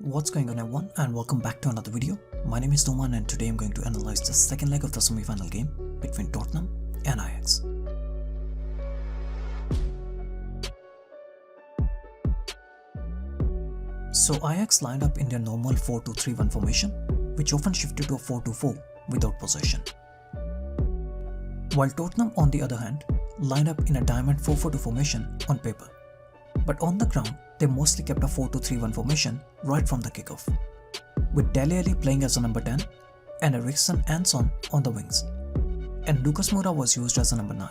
What's going on everyone, and welcome back to another video. My name is Noman and today I'm going to analyze the second leg of the semi-final game between Tottenham and Ajax. So Ajax lined up in their normal 4-2-3-1 formation, which often shifted to a 4-2-4 without possession. While Tottenham on the other hand lined up in a diamond 4-4-2 formation on paper. But on the ground, they mostly kept a 4-2-3-1 formation right from the kickoff, with Dele Alli playing as a number 10 and Eriksen and Son on the wings, and Lucas Moura was used as a number 9.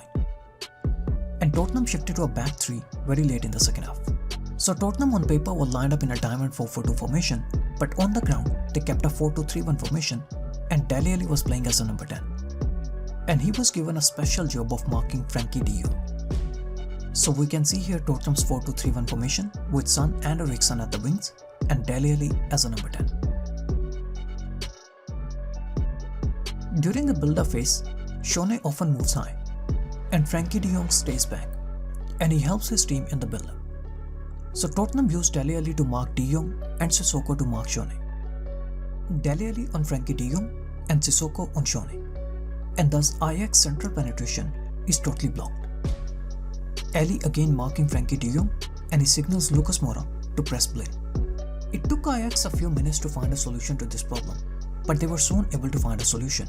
And Tottenham shifted to a back 3 very late in the second half. So Tottenham on paper were lined up in a diamond 4-4-2 formation, but on the ground they kept a 4-2-3-1 formation and Dele Alli was playing as a number 10. And he was given a special job of marking Frankie de Jong. So we can see here Tottenham's 4-2-3-1 formation with Son and Eriksen at the wings and Dele Alli as a number 10. During the build-up phase, Shone often moves high and Frankie de Jong stays back and he helps his team in the build-up. So Tottenham used Dele Alli to mark de Jong and Sissoko to mark Shone. Dele Alli on Frankie de Jong and Sissoko on Shone, and thus Ajax's central penetration is totally blocked. Alli again marking Frankie de Jong and he signals Lucas Moura to press play. It took Ajax a few minutes to find a solution to this problem, but they were soon able to find a solution.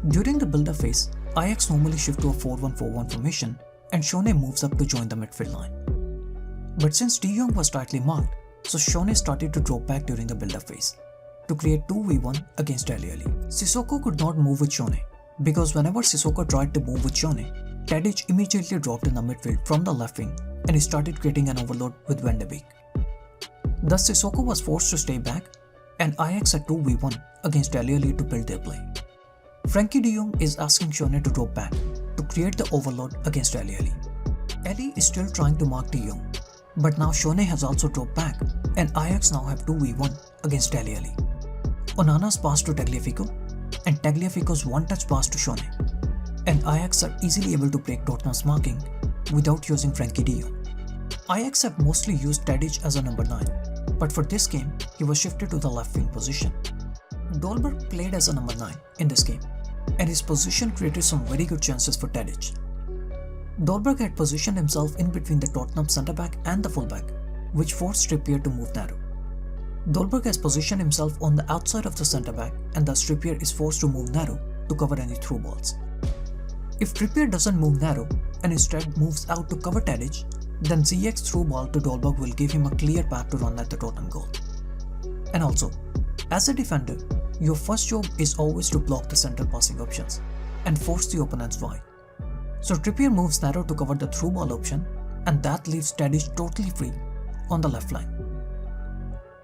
During the build-up phase, Ajax normally shift to a 4-1-4-1 formation and Shone moves up to join the midfield line. But since de Jong was tightly marked, so Shone started to drop back during the build-up phase to create 2v1 against Dele Alli. Sissoko could not move with Shone because whenever Sissoko tried to move with Shone, Tadic immediately dropped in the midfield from the left wing and he started creating an overload with Van de Beek. Thus Sissoko was forced to stay back and Ajax had 2v1 against Dele Alli to build their play. Frankie de Jong is asking Shone to drop back to create the overload against Dele Alli. Alli is still trying to mark de Jong, but now Shone has also dropped back and Ajax now have 2v1 against Dele Alli. Onana's pass to Tagliafico and Tagliafico's one-touch pass to Shone, and Ajax are easily able to break Tottenham's marking without using Frankie de Jong. Ajax have mostly used Tadic as a number 9, but for this game he was shifted to the left wing position. Dolberg played as a number 9 in this game, and his position created some very good chances for Tadic. Dolberg had positioned himself in between the Tottenham centre-back and the full-back, which forced Trippier to move narrow. Dolberg has positioned himself on the outside of the centre-back and thus Trippier is forced to move narrow to cover any through balls. If Trippier doesn't move narrow and instead moves out to cover Tadic, then Ziyech's through ball to Dolberg will give him a clear path to run at the Tottenham goal. And also, as a defender, your first job is always to block the central passing options and force the opponents wide. So Trippier moves narrow to cover the through ball option and that leaves Tadic totally free on the left line.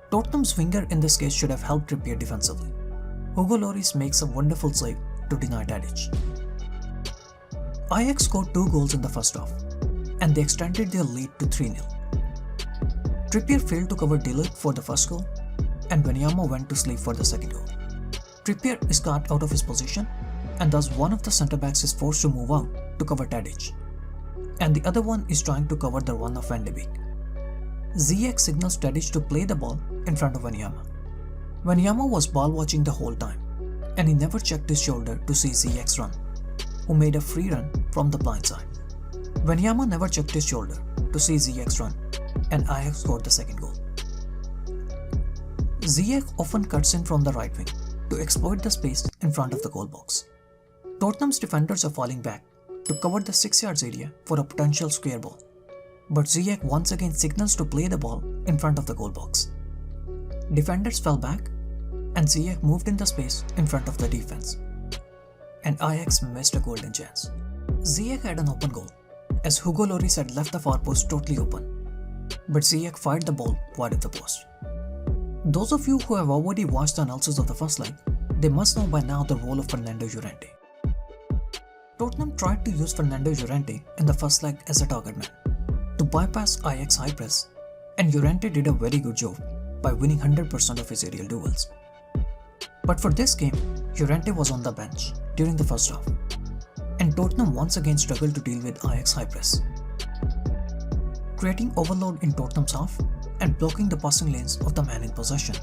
Tottenham's winger in this case should have helped Trippier defensively. Hugo Lloris makes a wonderful save to deny Tadic. Ajax scored 2 goals in the first half, and they extended their lead to 3-0. Trippier failed to cover De Ligt for the first goal, and Wanyama went to sleep for the second goal. Trippier is caught out of his position, and thus one of the centre-backs is forced to move out to cover Tadic, and the other one is trying to cover the run of Van de Beek. Ziyech signals Tadic to play the ball in front of Wanyama. Wanyama was ball watching the whole time, and he never checked his shoulder to see Ziyech's run, who made a free run from the blind side. Wanyama never checked his shoulder to see Ziyech's run, and Ajax scored the second goal. Ziyech often cuts in from the right wing to exploit the space in front of the goal box. Tottenham's defenders are falling back to cover the 6 yards area for a potential square ball, but Ziyech once again signals to play the ball in front of the goal box. Defenders fell back and Ziyech moved in the space in front of the defense, and Ajax missed a golden chance. Ziyech had an open goal as Hugo Lloris had left the far post totally open, but Ziyech fired the ball wide of the post. Those of you who have already watched the analysis of the first leg, they must know by now the role of Fernando Llorente. Tottenham tried to use Fernando Llorente in the first leg as a target man to bypass Ajax high press, and Llorente did a very good job by winning 100% of his aerial duels. But for this game, Llorente was on the bench during the first half, and Tottenham once again struggled to deal with Ajax high press. Creating overload in Tottenham's half, and blocking the passing lanes of the man in possession.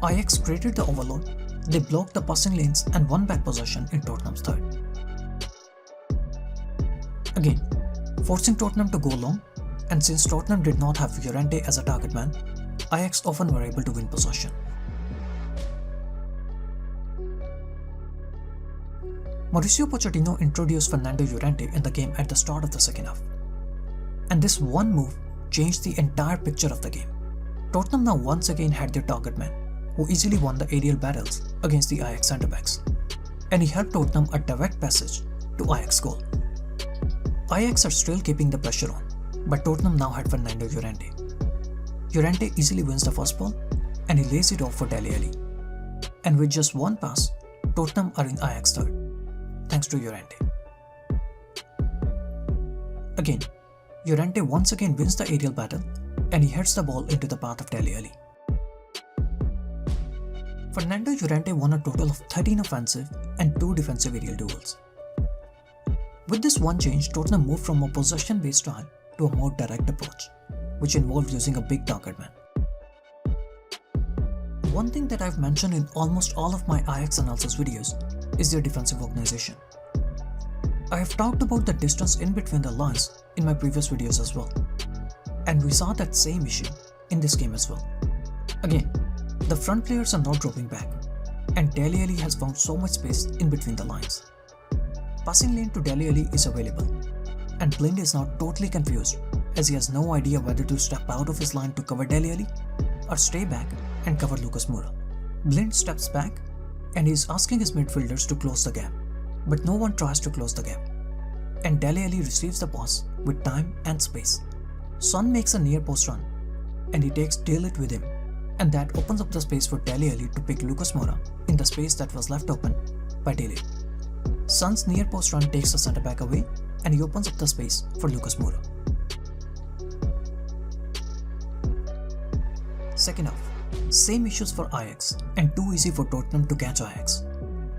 Ajax created the overload, they blocked the passing lanes and won back possession in Tottenham's third. Again, forcing Tottenham to go long, and since Tottenham did not have Llorente as a target man, Ajax often were able to win possession. Mauricio Pochettino introduced Fernando Llorente in the game at the start of the second half. And this one move changed the entire picture of the game. Tottenham now once again had their target man, who easily won the aerial battles against the Ajax centre-backs. And he helped Tottenham a direct passage to Ajax goal. Ajax are still keeping the pressure on, but Tottenham now had Fernando Llorente. Llorente easily wins the first ball, and he lays it off for Dele Alli. And with just one pass, Tottenham are in Ajax third, thanks to Llorente. Again, Llorente once again wins the aerial battle, and he heads the ball into the path of Dele Alli. Fernando Llorente won a total of 13 offensive and 2 defensive aerial duels. With this one change, Tottenham moved from a possession-based style to a more direct approach, which involved using a big target man. One thing that I've mentioned in almost all of my Ajax analysis videos is their defensive organization. I have talked about the distance in between the lines in my previous videos as well, and we saw that same issue in this game as well. Again, the front players are not dropping back, and Dele Alli has found so much space in between the lines. Passing lane to Dele Alli is available, and Blind is now totally confused as he has no idea whether to step out of his line to cover Dele Alli or stay back and cover Lucas Moura. Blind steps back and he is asking his midfielders to close the gap, but no one tries to close the gap, and Dele Alli receives the pass with time and space. Son makes a near post run and he takes De Ligt with him, and that opens up the space for Dele Alli to pick Lucas Moura in the space that was left open by De Ligt. Son's near post run takes the centre back away and he opens up the space for Lucas Moura. Second half, same issues for Ajax and too easy for Tottenham to catch Ajax.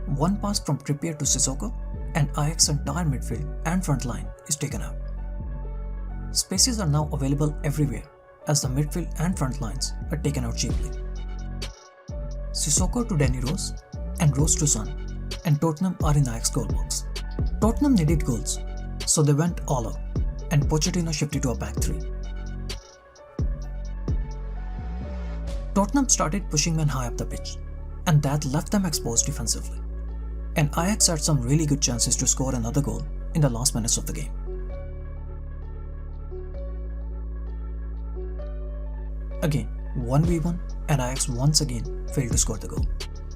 One pass from Trippier to Sissoko and Ajax's entire midfield and front line is taken out. Spaces are now available everywhere as the midfield and front lines are taken out cheaply. Sissoko to Danny Rose and Rose to Son, and Tottenham are in Ajax goal box. Tottenham needed goals, so they went all out and Pochettino shifted to a back three. Tottenham started pushing men high up the pitch, and that left them exposed defensively. And Ajax had some really good chances to score another goal in the last minutes of the game. Again, 1v1, and Ajax once again failed to score the goal.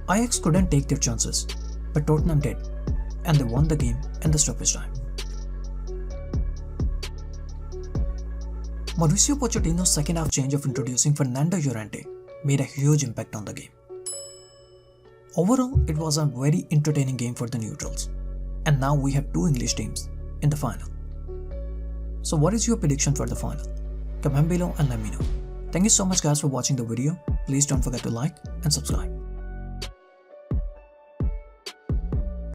Ajax couldn't take their chances, but Tottenham did, and they won the game in the stoppage time. Mauricio Pochettino's second half change of introducing Fernando Llorente made a huge impact on the game. Overall, it was a very entertaining game for the neutrals, and now we have 2 English teams in the final. So what is your prediction for the final? Comment below and let me know. Thank you so much guys for watching the video. Please don't forget to like and subscribe.